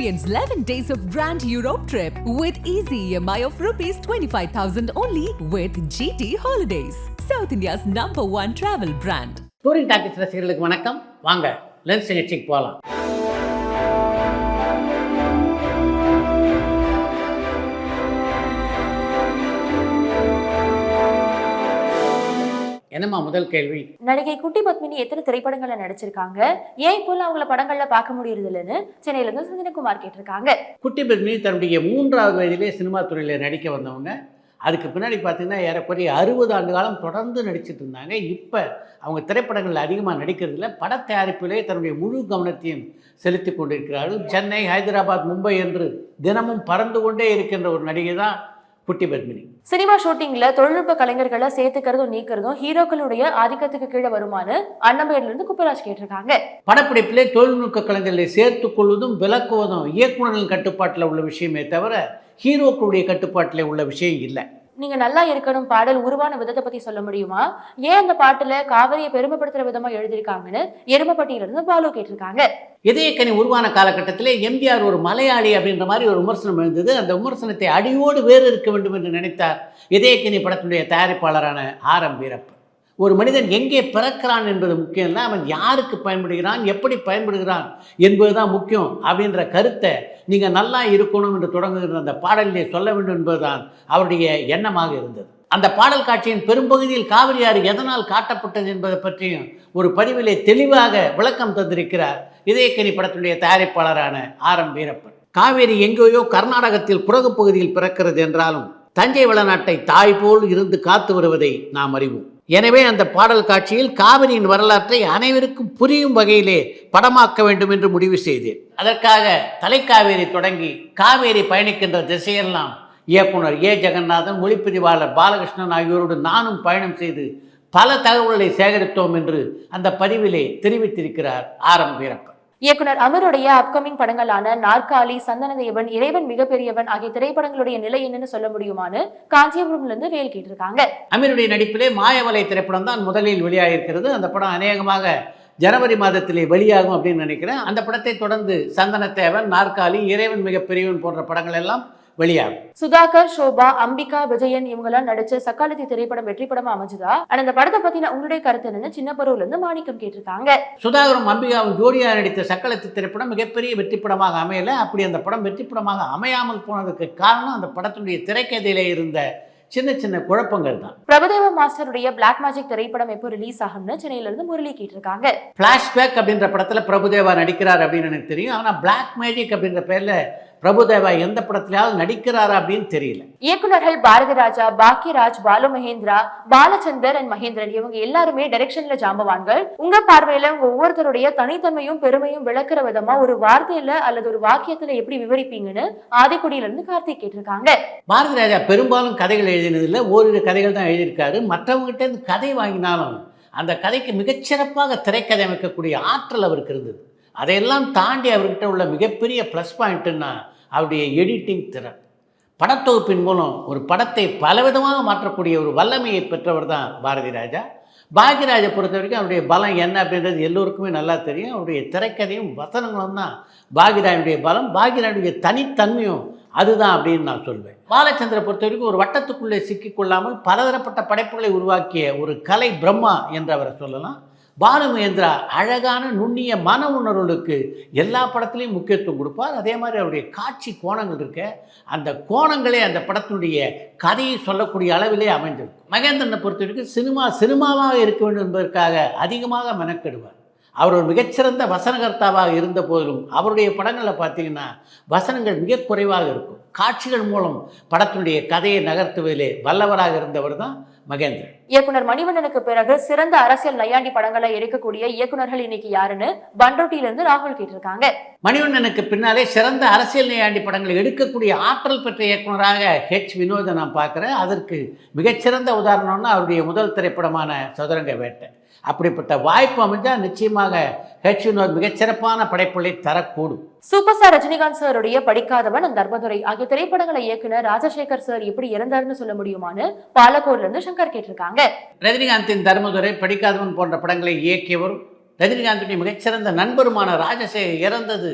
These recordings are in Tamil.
Experience 11 days of Grand Europe trip with easy EMI of rupees 25,000 only with GT Holidays, South India's #1 travel brand. Touring talkies ரசிகர்களுக்கு வணக்கம். வாங்க லென்ஸ் நிகழ்ச்சிக்கு போகலாம். என்னம்மா முதல் கேள்வி? நடிகை குட்டி பத்மினி எத்தனை திரைப்படங்கள்ல நடிச்சிருக்காங்க, ஏன் இப்போல்லாம் அவங்கள படங்கள்ல பார்க்க முடியறது இல்லைன்னு சென்னையில இருந்து சந்தனகுமார் கேட்டிருக்காங்க. குட்டி பத்மினி தன்னுடைய 3வது வயதிலே சினிமா துறையில நடிக்க வந்தவங்க. அதுக்கு பின்னாடி பார்த்தீங்கன்னா ஏறக்குறைய 60 ஆண்டு காலம் தொடர்ந்து நடிச்சிட்டு இருந்தாங்க. இப்போ அவங்க திரைப்படங்களில் அதிகமாக நடிக்கிறதுல பட தயாரிப்பிலே தன்னுடைய முழு கவனத்தையும் செலுத்தி கொண்டிருக்கிறார்கள். சென்னை, ஹைதராபாத், மும்பை என்று தினமும் பறந்து கொண்டே இருக்கின்ற ஒரு நடிகை தான் குட்டி பத்மினி. சினிமா ஷூட்டிங்ல தொழில்நுட்ப கலைஞர்களை சேர்த்துக்கிறதும் நீக்கிறதும் ஹீரோக்களுடைய ஆதிக்கத்துக்கு கீழே வருமானு அண்ணம்பேர்ல இருந்து குப்பராஜ் கேட்டிருக்காங்க. படப்பிடிப்பிலே தொழில்நுட்ப கலைஞர்களை சேர்த்துக் கொள்வதும் விலக்குவதும் இயக்குநர்களின் கட்டுப்பாட்டில் உள்ள விஷயமே தவிர ஹீரோக்களுடைய கட்டுப்பாட்டில் உள்ள விஷயம் இல்லை. நீங்க நல்லா இருக்கணும் பாடல் உருவான விதத்தை பத்தி சொல்ல முடியுமா, ஏன் அந்த பாட்டுல காவிரியை பெருமைப்படுத்துற விதமா எழுதியிருக்காங்கன்னு எருமப்பட்டியில இருந்து பாலு கேட்டிருக்காங்க. இதயக்கனி உருவான காலகட்டத்திலே எம்ஜிஆர் ஒரு மலையாளி அப்படின்ற மாதிரி ஒரு விமர்சனம் எழுந்தது. அந்த விமர்சனத்தை அடியோடு வேறு இருக்க வேண்டும் என்று நினைத்தார் இதயக்கனி படத்தினுடைய தயாரிப்பாளரான ஆர்.எம். வீரப்பன். ஒரு மனிதன் எங்கே பிறக்கிறான் என்பது முக்கியம் இல்லை, அவன் யாருக்கு பயன்படுகிறான், எப்படி பயன்படுகிறான் என்பதுதான் முக்கியம் அப்படின்ற கருத்தை நீங்கள் நல்லா இருக்கணும் என்று தொடங்குகிற அந்த பாடலிலே சொல்ல வேண்டும் என்பதுதான் அவருடைய எண்ணமாக இருந்தது. அந்த பாடல் காட்சியின் பெரும்பகுதியில் காவிரி ஆறு எதனால் காட்டப்பட்டது என்பதை பற்றியும் ஒரு பதிவிலே தெளிவாக விளக்கம் தந்திருக்கிறார் இதயக்கனி படத்தினுடைய தயாரிப்பாளரான ஆர்.எம். வீரப்பன். காவேரி எங்கேயோ கர்நாடகத்தில் குடகு பகுதியில் பிறக்கிறது என்றாலும் தஞ்சை வளநாட்டை தாய் போல் இருந்து காத்து வருவதை நாம் அறிவோம். எனவே அந்த பாடல் காட்சியில் காவிரியின் வரலாற்றை அனைவருக்கும் புரியும் வகையிலே படமாக்க வேண்டும் என்று முடிவு செய்தேன். அதற்காக தலைக்காவேரி தொடங்கி காவேரி பயணிக்கின்ற திசையெல்லாம் இயக்குனர் ஏ. ஜெகநாதன், ஒளிப்பதிவாளர் பாலகிருஷ்ணன் ஆகியோரோடு நானும் பயணம் செய்து பல தகவல்களை சேகரித்தோம் என்று அந்த பதிவிலே தெரிவித்திருக்கிறார் ஆர்.எம். வீரப்பன். இயக்குனர் அமருடைய அப்கமிங் படங்களான நாற்காலி, சந்தனதேவன், இறைவன் மிகப்பெரியவன் ஆகிய திரைப்படங்களுடைய நிலை என்னன்னு சொல்ல முடியுமான்னு காஞ்சிபுரம்ல இருந்து வேல் கேட்டிருக்காங்க. அமருடைய நடிப்பிலே மாயவலை திரைப்படம் தான் முதலில் வெளியாகிருக்கிறது. அந்த படம் அநேகமாக ஜனவரி மாதத்திலே வெளியாகும் அப்படின்னு நினைக்கிறேன். அந்த படத்தை தொடர்ந்து சந்தனதேவன், நாற்காலி, இறைவன் மிகப்பெரியவன் போன்ற படங்கள் எல்லாம் வெளியாகும். சுதாகர், சோபா, அம்பிகா, விஜயன் இவங்கெல்லாம் நடிச்ச சக்காலத்தி திரைப்படம் வெற்றி படமா அமைஞ்சதா? அந்த படத்தை பத்தின உங்களுடைய கருத்து என்னன்னு சின்ன பருவல இருந்து மாணிக்கம் கேட்டிருக்காங்க. சுதாகரும் அம்பிகாவும் ஜோடியா நடித்த சக்காலத்தி திரைப்படம் மிகப்பெரிய வெற்றி படமாக அமையல. அப்படி அந்த படம் வெற்றி படமாக அமையாமல் போனதுக்கு காரணம் அந்த படத்தினுடைய திரைக்கதையிலே இருந்த சின்ன சின்ன குழப்பங்கள் தான். பிரபுதேவா மாஸ்டருடைய பிளாக் மேஜிக் திரைப்படம் எப்போ ரிலீஸ் ஆகும்னு சென்னையில இருந்து முரளி கேட்டிருக்காங்க. பிளாஷ்பேக் அப்படின்ற படத்துல பிரபுதேவா நடிக்கிறார் அப்படின்னு எனக்கு தெரியும். ஆனா பிளாக் மேஜிக் அப்படின்ற பேர்ல பிரபுதேவா எந்த படத்திலாவது நடிக்கிறாரா அப்படின்னு தெரியல. இயக்குநர்கள் பாரதி ராஜா, பாக்கியராஜ், பாலு மகேந்திரா, பாலச்சந்தர் அண்ட் மகேந்திரன் இவங்க எல்லாருமே டைரக்ஷன்ல ஜாம்பவான்கள். உங்க பார்வையில உங்க ஒவ்வொருத்தருடைய தனித்தன்மையும் பெருமையும் விளக்குற விதமா ஒரு வார்த்தையில அல்லது ஒரு வாக்கியத்துல எப்படி விவரிப்பீங்கன்னு ஆதிக்குடியில இருந்து கார்த்திக் கேட்டிருக்காங்க. பாரதி ராஜா பெரும்பாலும் கதைகள் எழுதினதில்லை, ஓரிரு கதைகள் தான் எழுதியிருக்காரு. மற்றவங்ககிட்ட இருந்து கதை வாங்கினாலும் அந்த கதைக்கு மிகச்சிறப்பாக திரைக்கதை அமைக்கக்கூடிய ஆற்றல் அவருக்கு இருந்தது. அதையெல்லாம் தாண்டி அவர்கிட்ட உள்ள மிகப்பெரிய ப்ளஸ் பாயிண்ட்டுன்னா அவருடைய எடிட்டிங் திறன். படத்தொகுப்பின் மூலம் ஒரு படத்தை பலவிதமாக மாற்றக்கூடிய ஒரு வல்லமையை பெற்றவர் தான் பாரதி ராஜா. பாக்யராஜை பொறுத்த வரைக்கும் அவருடைய பலம் என்ன அப்படின்றது எல்லோருக்குமே நல்லா தெரியும். அவருடைய திரைக்கதையும் வசனங்களும் தான் பாக்யராஜனுடைய பலம், பாக்யராஜனுடைய தனித்தன்மையும் அதுதான் அப்படின்னு நான் சொல்வேன். பாலச்சந்திரை பொறுத்த வரைக்கும் ஒரு வட்டத்துக்குள்ளே சிக்கிக்கொள்ளாமல் பலதரப்பட்ட படைப்புகளை உருவாக்கிய ஒரு கலை பிரம்மா என்று அவரை சொல்லலாம். பாலு மகேந்திரா அழகான நுண்ணிய மன உணர்வுகளுக்கு எல்லா படத்துலையும் முக்கியத்துவம் கொடுப்பார். அதே மாதிரி அவருடைய காட்சி கோணங்கள் இருக்க அந்த கோணங்களே அந்த படத்தினுடைய கதையை சொல்லக்கூடிய அளவிலே அமைஞ்சிருக்கும். மகேந்திரனை பொறுத்த வரைக்கும் சினிமாவாக இருக்க வேண்டும் என்பதற்காக அதிகமாக மெனக்கெடுவார். அவர் ஒரு மிகச்சிறந்த வசனகர்த்தாவாக இருந்த போதிலும் அவருடைய படங்களில் பார்த்தீங்கன்னா வசனங்கள் மிக குறைவாக இருக்கும். காட்சிகள் மூலம் படத்தினுடைய கதையை நகர்த்துவதிலே வல்லவராக இருந்தவர் தான் மகேந்திரன். இயக்குனர் மணிவண்ணனுக்கு பிறகு சிறந்த அரசியல் நையாண்டி படங்களை எடுக்கக்கூடிய இயக்குனர்கள் இன்னைக்கு யாருன்னு பண்ருட்டியில இருந்து ராகுல் கேட்டிருக்காங்க. மணிவண்ணனுக்கு பின்னாலே சிறந்த அரசியல் நையாண்டி படங்களை எடுக்கக்கூடிய ஆற்றல் பெற்ற இயக்குனராக ஹெச். வினோதை நான் பார்க்குறேன். அதற்கு மிகச்சிறந்த உதாரணம்னா அவருடைய முதல் திரைப்படமான சதுரங்க வேட்டை. அப்படிப்பட்ட வாய்ப்பு அமைஞ்சால் நிச்சயமாக ஹெச். வினோத் மிகச்சிறப்பான படைப்புகளை தரக்கூடும். சூப்பர் ஸ்டார் ரஜினிகாந்த் சாருடைய படிக்காதவன், தர்மதுரை ஆகிய திரைப்படங்களை இயக்குனர் ராஜசேகர் சார் எப்படி இறந்தாருன்னு சொல்ல முடியுமான்னு பாலக்கோட்ல இருந்து சங்கர் கேட்டிருக்காங்க. ரஜினிகாந்தின் தர்மதுரை, படிக்காதவன் போன்ற படங்களை இயக்கியவரும் ரஜினிகாந்துடைய மிகச்சிறந்த நண்பருமான ராஜசேகர் இறந்தது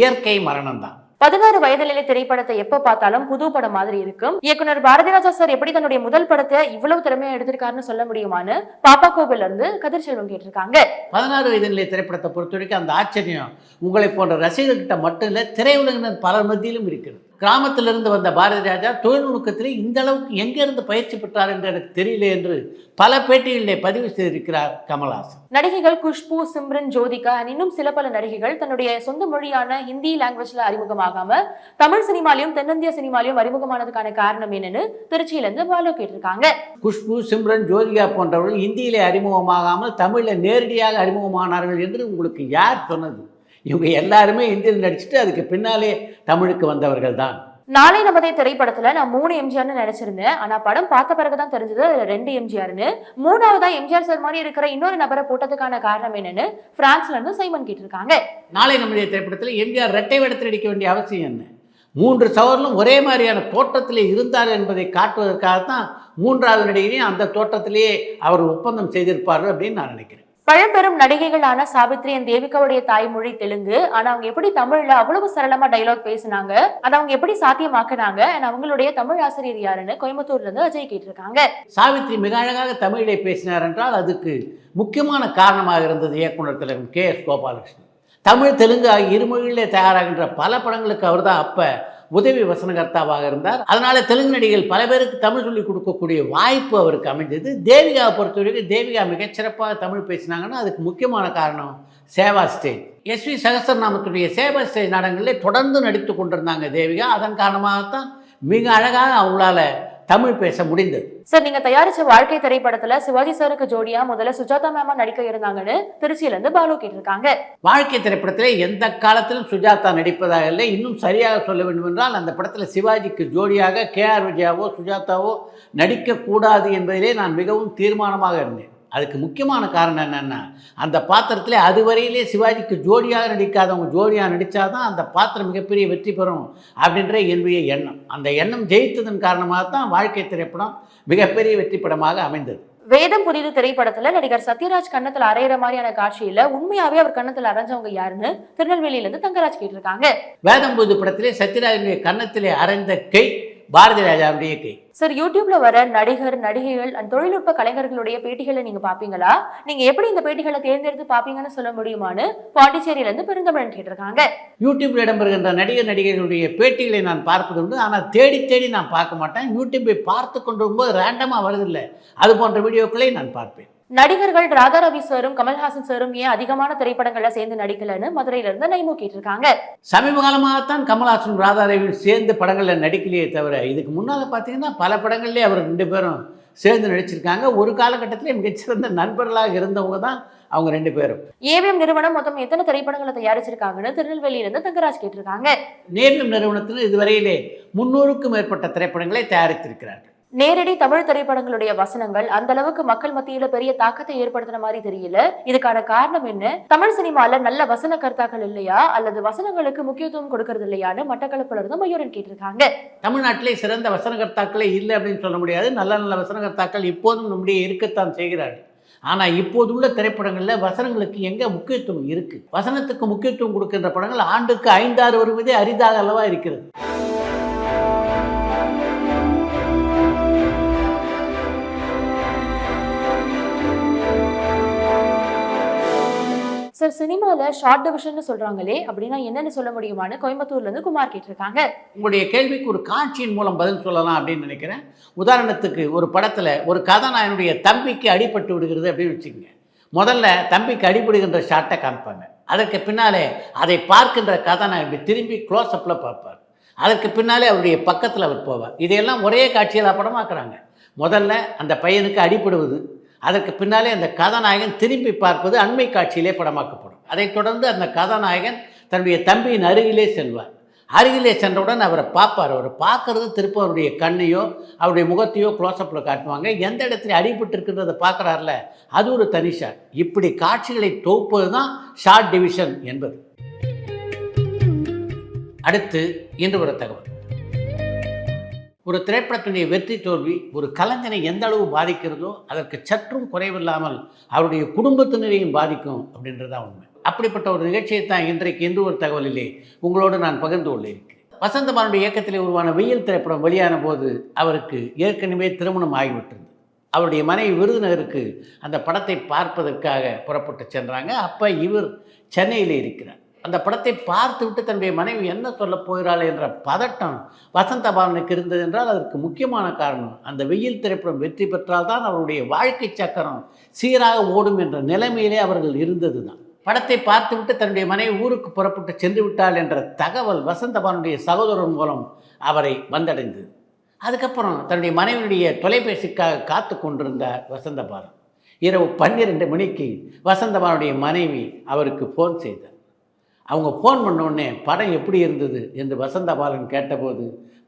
இயற்கை மரணம் தான். 16 வயதிலே திரைப்படத்தை எப்ப பார்த்தாலும் புது படம் மாதிரி இருக்கும். இயக்குனர் பாரதிராஜா சார் எப்படி தன்னுடைய முதல் படத்தை இவ்வளவு திறமையா எடுத்திருக்காருன்னு சொல்ல முடியுமான்னு பாப்பா கோவில்ல இருந்து கதிர்செல்வம் கேட்டிருக்காங்க. 16 வயதிலே திரைப்படத்தை பொறுத்த வரைக்கும் அந்த ஆச்சரியம் உங்களை போன்ற ரசிகர்கிட்ட மட்டும் இல்லை, திரையுலகினர் பலர் மத்தியிலும் இருக்கிறது. கிராமத்திலிருந்து வந்த பாரதி ராஜா தொழில்நுட்பத்திலே இந்த அளவுக்கு எங்கிருந்து பயிற்சி பெற்றார் என்று எனக்கு தெரியல என்று பல பேட்டிகளிலே பதிவு செய்திருக்கிறார் கமல்ஹாசன். நடிகைகள் குஷ்பு, சிம்ரன், ஜோதிகா இன்னும் சில பல நடிகைகள் தன்னுடைய சொந்த மொழியான ஹிந்தி லாங்குவேஜ்ல அறிமுகமாகாம தமிழ் சினிமாலையும் தென்னிந்திய சினிமாலையும் அறிமுகமானதுக்கான காரணம் என்னன்னு திருச்சியில இருந்து பாலு கேட்டிருக்காங்க. குஷ்பு, சிம்ரன், ஜோதிகா போன்றவர்கள் இந்தியிலே அறிமுகமாகாமல் தமிழில் நேரடியாக அறிமுகமானார்கள் என்று உங்களுக்கு யார் சொன்னது? இவங்க எல்லாருமே இந்தியில் நடிச்சுட்டு அதுக்கு பின்னாலே தமிழுக்கு வந்தவர்கள் தான். நாளை நமதே திரைப்படத்துல நான் 3 எம்ஜிஆர்னு நினைச்சிருந்தேன். ஆனா படம் பார்த்த பிறகுதான் தெரிஞ்சது அதுல 2 எம்ஜிஆர்னு. மூணாவதா எம்ஜிஆர் சார் மாதிரி இருக்கிற இன்னொரு நபரை போட்டதுக்கான காரணம் என்னன்னு பிரான்ஸ்ல இருந்து சைமன் கேட்டிருக்காங்க. நாளை நம்முடைய திரைப்படத்தில் எம்ஜிஆர் இரட்டை வேடத்தில் நடிக்க வேண்டிய அவசியம் என்ன? 3 சவர்களும் ஒரே மாதிரியான தோற்றத்திலே இருந்தார் என்பதை காட்டுவதற்காகத்தான் 3வது நடிகையும் அந்த தோற்றத்திலேயே அவர் ஒப்பந்தம் செய்திருப்பார்கள் அப்படின்னு நான் நினைக்கிறேன். பழம்பெரும் நடிகைகளான சாவித்ரி அண்ட் தேவிகாவுடைய தாய்மொழி தெலுங்கு. ஆனா அவங்க எப்படி தமிழ்ல அவ்வளவு சரளமா டைலாக் பேசினாங்க, அதை அவங்க எப்படி சாத்தியமாக்குனாங்க, அவங்களுடைய தமிழ் ஆசிரியர் யாருன்னு கோயம்புத்தூர்ல இருந்து அஜய் கேட்டிருக்காங்க. சாவித்ரி மிக அழகாக தமிழிலே பேசினார் என்றால் அதுக்கு முக்கியமான காரணமாக இருந்தது இயக்குனர் தலைவர் KS கோபாலகிருஷ்ணன். தமிழ், தெலுங்கு ஆகிய இருமொழியிலே தயாராகின்ற பல படங்களுக்கு அவர் தான் அப்போ உதவி வசனகர்த்தாவாக இருந்தார். அதனால தெலுங்கு நடிகைகள் பல பேருக்கு தமிழ் சொல்லிக் கொடுக்கக்கூடிய வாய்ப்பு அவருக்கு அமைந்தது. தேவிகாவை பொறுத்த வரைக்கும் தேவிகா மிகச்சிறப்பாக தமிழ் பேசினாங்கன்னா அதுக்கு முக்கியமான காரணம் சேவா ஸ்டேஜ். SV சகஸ்ரநாமத்துடைய சேவா ஸ்டேஜ் நாடகங்களிலே தொடர்ந்து நடித்து கொண்டிருந்தாங்க தேவிகா. அதன் காரணமாகத்தான் மிக அழகாக அவங்களால தமிழ் பேச முடிந்தது. சார், நீங்க தயாரிச்ச வாழ்க்கை திரைப்படத்துல சிவாஜி சாருக்கு ஜோடியா முதல்ல சுஜாதா மேமா நடிக்க இருந்தாங்கன்னு திருச்சியில இருந்து பாலு கேட்டிருக்காங்க. வாழ்க்கை திரைப்படத்திலே எந்த காலத்திலும் சுஜாதா நடிப்பதாக இல்லை. இன்னும் சரியாக சொல்ல வேண்டும் என்றால் அந்த படத்தில் சிவாஜிக்கு ஜோடியாக KR விஜயாவோ சுஜாதாவோ நடிக்கக்கூடாது என்பதிலே நான் மிகவும் தீர்மானமாக இருந்தேன். அதுக்கு முக்கியமான காரணம் என்னென்னா அந்த பாத்திரத்திலே அதுவரையிலே சிவாஜிக்கு ஜோடியாக நடிக்காதவங்க ஜோடியாக நடித்தாதான் அந்த பாத்திரம் மிகப்பெரிய வெற்றி பெறும் அப்படின்ற என்னுடைய எண்ணம். அந்த எண்ணம் ஜெயித்ததன் காரணமாகத்தான் வாழ்க்கை திரைப்படம் மிகப்பெரிய வெற்றி படமாக அமைந்தது. வேதம் புரிது திரைப்படத்துல நடிகர் சத்யராஜ் கன்னத்துல அரைகிற மாதிரியான காட்சியில உண்மையாவே அவர் கன்னத்துல அரைஞ்சவங்க யாருன்னு திருநெல்வேலியில இருந்து தங்கராஜ் கேட்டிருக்காங்க. வேதம் புரிது படத்திலே சத்யராஜனுடைய கன்னத்திலே அரைந்த கை பாரதி ராஜாவுடைய கை. சார், யூடியூப்ல வர நடிகர், நடிகைகள் அண்ட் தொழில்நுட்ப கலைஞர்களுடைய பேட்டிகளை நீங்க பாப்பீங்களா? நீங்க எப்படி இந்த பேட்டிகளை தேர்ந்தெடுத்து பாப்பீங்கன்னு சொல்ல முடியுமான்னு பாண்டிச்சேரியில இருந்து பெருந்தமிழன் கேட்டிருக்காங்க. யூடியூப்ல இடம்பெறுகின்ற நடிகர் நடிகைகளுடைய பேட்டிகளை நான் பார்ப்பது உண்டு. ஆனால் தேடி தேடி நான் பார்க்க மாட்டேன். யூடியூப்பை பார்த்து கொண்டு வரும்போது ரேண்டமாக வருதில்லை, அது போன்ற வீடியோக்களை நான் பார்ப்பேன். நடிகர்கள் ராதா ரவி சாரும் கமல்ஹாசன் சாரும் ஏன் அதிகமான திரைப்படங்கள்ல சேர்ந்து நடிக்கலன்னு மதுரையில இருந்து நைமு கேட்டிருக்காங்க. சமீப காலமாகத்தான் கமல்ஹாசன் ராதா ரவி சேர்ந்து படங்களில் நடிக்கலையே தவிர இதுக்கு முன்னால் பார்த்தீங்கன்னா பல படங்கள்லேயே அவர் 2 பேரும் சேர்ந்து நடிச்சிருக்காங்க. ஒரு காலகட்டத்திலே மிகச்சிறந்த நண்பர்களாக இருந்தவங்க தான் அவங்க 2 பேரும். ஏவிஎம் நிறுவனம் மொத்தம் எத்தனை திரைப்படங்களை தயாரிச்சிருக்காங்கன்னு திருநெல்வேலியிலிருந்து தங்கராஜ் கேட்டிருக்காங்க. ஏவிஎம் நிறுவனத்தில் இதுவரையிலே 300க்கும் மேற்பட்ட திரைப்படங்களை தயாரித்திருக்கிறார்கள். நேரடி தமிழ் திரைப்படங்களுடைய வசனங்கள் அந்த அளவுக்கு மக்கள் மத்தியில பெரிய தாக்கத்தை ஏற்படுத்தின மாதிரி தெரியல. இதுக்கான காரணம் என்ன? தமிழ் சினிமால நல்ல வசன கர்த்தாக்கள் இல்லையா, அல்லது வசனங்களுக்கு முக்கியத்துவம் கொடுக்கறது இல்லையான்னு மட்டக்களப்புல இருந்து மயூரன் கேட்டிருக்காங்க. தமிழ்நாட்டிலே சிறந்த வசனகர்த்தாக்களே இல்லை அப்படின்னு சொல்ல முடியாது. நல்ல நல்ல வசனகர்த்தாக்கள் இப்போதும் நம்முடைய இருக்கத்தான் செய்கிறார்கள். ஆனால் இப்போதுள்ள திரைப்படங்களில் வசனங்களுக்கு எங்கே முக்கியத்துவம் இருக்குது? வசனத்துக்கு முக்கியத்துவம் கொடுக்கின்ற படங்கள் ஆண்டுக்கு 5-6 வருவதே அரிதாக அளவா இருக்கிறது. சார், சினிமால ஷார்ட் டிவிஷன் சொல்றாங்களே, அப்படின்னா என்னன்னு சொல்ல முடியுமான்னு கோயம்புத்தூர்ல இருந்து குமார் கேட்டிருக்காங்க. உங்களுடைய கேள்விக்கு ஒரு காட்சியின் மூலம் பதில் சொல்லலாம் அப்படின்னு நினைக்கிறேன். உதாரணத்துக்கு ஒரு படத்தில் ஒரு கதாநாயகனுடைய தம்பிக்கு அடிபட்டு விடுகிறது அப்படின்னு வச்சுக்கோங்க. முதல்ல தம்பிக்கு அடிபடுகின்ற ஷாட்டை காமிப்பாங்க. அதற்கு பின்னாலே அதை பார்க்கின்ற கதாநாயகன் திரும்பி க்ளோஸ்அப்பில் பார்ப்பார். அதற்கு பின்னாலே அவருடைய பக்கத்தில் அவர் போவார். இதையெல்லாம் ஒரே காட்சியில் படமாக்குறாங்க. முதல்ல அந்த பையனுக்கு அடிபடுவது, அதற்கு பின்னாலே அந்த கதாநாயகன் திரும்பி பார்ப்பது அண்மை காட்சியிலே படமாக்கப்படும். அதைத் தொடர்ந்து அந்த கதாநாயகன் தன்னுடைய தம்பியின் அருகிலே செல்வார். அருகிலே சென்றவுடன் அவரை பார்ப்பார். அவரை பார்க்கறது திருப்ப அவருடைய கண்ணையோ அவருடைய முகத்தையோ க்ளோஸ்அப்பில் காட்டுவாங்க. எந்த இடத்துல அடிபட்டு இருக்குன்றதை பார்க்குறாருல, அது ஒரு தனி ஷாட். இப்படி காட்சிகளை தொகுப்பது தான் ஷார்ட் டிவிஷன் என்பது. அடுத்து இன்று ஒரு தகவல். ஒரு திரைப்படத்தினுடைய வெற்றி தோல்வி ஒரு கலைஞனை எந்த அளவு பாதிக்கிறதோ அதற்கு சற்றும் குறைவில்லாமல் அவருடைய குடும்பத்தினரையும் பாதிக்கும் அப்படின்றதான் உண்மை. அப்படிப்பட்ட ஒரு நிகழ்ச்சியை தான் இன்றைக்கு இந்த ஒரு தகவலிலே உங்களோடு நான் பகிர்ந்து கொள்ளிருக்கிறேன். வசந்த பாலனுடைய இயக்கத்திலே உருவான வெயில் திரைப்படம் வெளியான போது அவருக்கு ஏற்கனவே திருமணம் ஆகிவிட்டது. அவருடைய மனைவி விருதுநகருக்கு அந்த படத்தை பார்ப்பதற்காக புறப்பட்டு சென்றாங்க. அப்போ இவர் சென்னையில் இருக்கிறார். அந்த படத்தை பார்த்து விட்டு தன்னுடைய மனைவி என்ன சொல்ல போகிறாள் என்ற பதட்டம் வசந்த பாலனுக்கு இருந்தது என்றால் அதற்கு முக்கியமான காரணம் அந்த வெயில் திரைப்படம் வெற்றி பெற்றால் தான் அவருடைய வாழ்க்கை சக்கரம் சீராக ஓடும் என்ற நிலைமையிலே அவர்கள் இருந்தது தான். படத்தை பார்த்துவிட்டு தன்னுடைய மனைவி ஊருக்கு புறப்பட்டு சென்று விட்டாள் என்ற தகவல் வசந்த பாலனுடைய சகோதரன் மூலம் அவரை வந்தடைந்தது. அதுக்கப்புறம் தன்னுடைய மனைவியுடைய தொலைபேசிக்காக காத்து கொண்டிருந்தார் வசந்த பாலன். இரவு 12 மணிக்கு வசந்த பாலனுடைய மனைவி அவருக்கு ஃபோன் செய்தார். அவங்க ஃபோன் பண்ணோடனே படம் எப்படி இருந்தது என்று வசந்த பாலன் கேட்டபோது,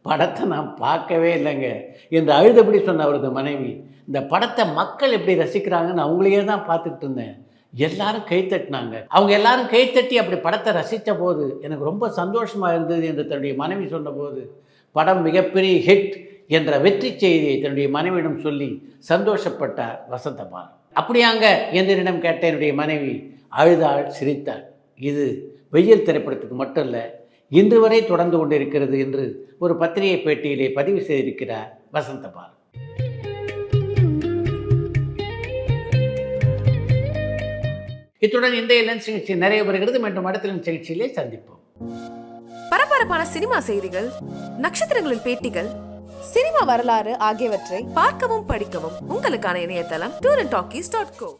படத்தை நான் பார்க்கவே இல்லைங்க என்று அழுதபடி சொன்ன அவரது மனைவி, இந்த படத்தை மக்கள் எப்படி ரசிக்கிறாங்கன்னு அவங்களையே தான் பார்த்துட்டு இருந்தேன், எல்லாரும் கைத்தட்டினாங்க, அவங்க எல்லாரும் கைத்தட்டி அப்படி படத்தை ரசித்த போது எனக்கு ரொம்ப சந்தோஷமாக இருந்தது என்று தன்னுடைய மனைவி சொன்னபோது, படம் மிகப்பெரிய ஹிட் என்ற வெற்றி செய்தியை தன்னுடைய மனைவியிடம் சொல்லி சந்தோஷப்பட்டார் வசந்த பாலன். அப்படியாங்க என்று என்னிடம் கேட்ட என்னுடைய மனைவி அழுதாள், சிரித்தாள். இது வெயில் திரைப்படத்துக்கு மட்டும் இல்லை, இன்று வரை தொடர்ந்து கொண்டிருக்கிறது என்று ஒரு பத்திரிகை பேட்டியிலே பதிவு செய்திருக்கிறார் வசந்த பாலன். இத்துடன் இந்த லென்ஸ் நிகழ்ச்சி நிறைய வருகிறது. மீண்டும் அடுத்த லென்ஸ் நிகழ்ச்சியிலே சந்திப்போம். பரபரப்பான சினிமா செய்திகள், நட்சத்திரங்களின் பேட்டிகள், சினிமா வரலாறு ஆகியவற்றை பார்க்கவும் படிக்கவும் உங்களுக்கான இணையதளம் tourantalkies.co.